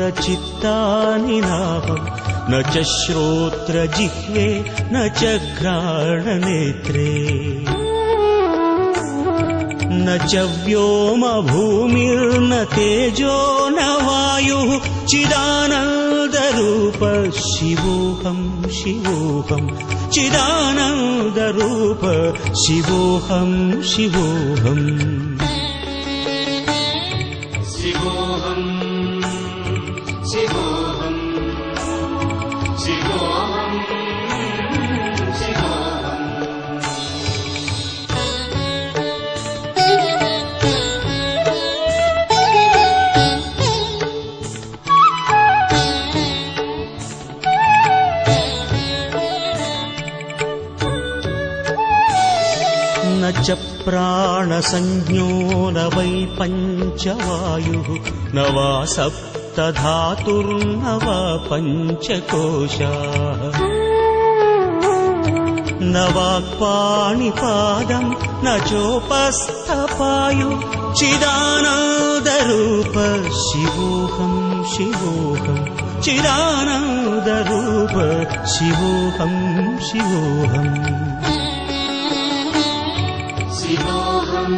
मनोबुद्ध्यहङ्कारचित्तानि नाहं न च श्रोत्रजिह्वे न च घ्राणनेत्रे न च व्योमभूमिर्न तेजो न वायुः चिदानन्दरूप शिवोऽहं शिवोऽहं चिदानन्दरूप शिवोऽहं शिवोऽहम् शिवोऽहं शिवोऽहं शिवोऽहं शिवोऽहम् न च प्राणसंज्ञो न वै पञ्चवायुः न वा सप्तधातुर्न वा पञ्चकोशाः न वाक्पाणिपादं न चोपस्थपायुः चिदानन्दरूप शिवोऽहं शिवोऽहं चिदानन्दरूप शिवोऽहं शिवोऽहम् शिवोऽहं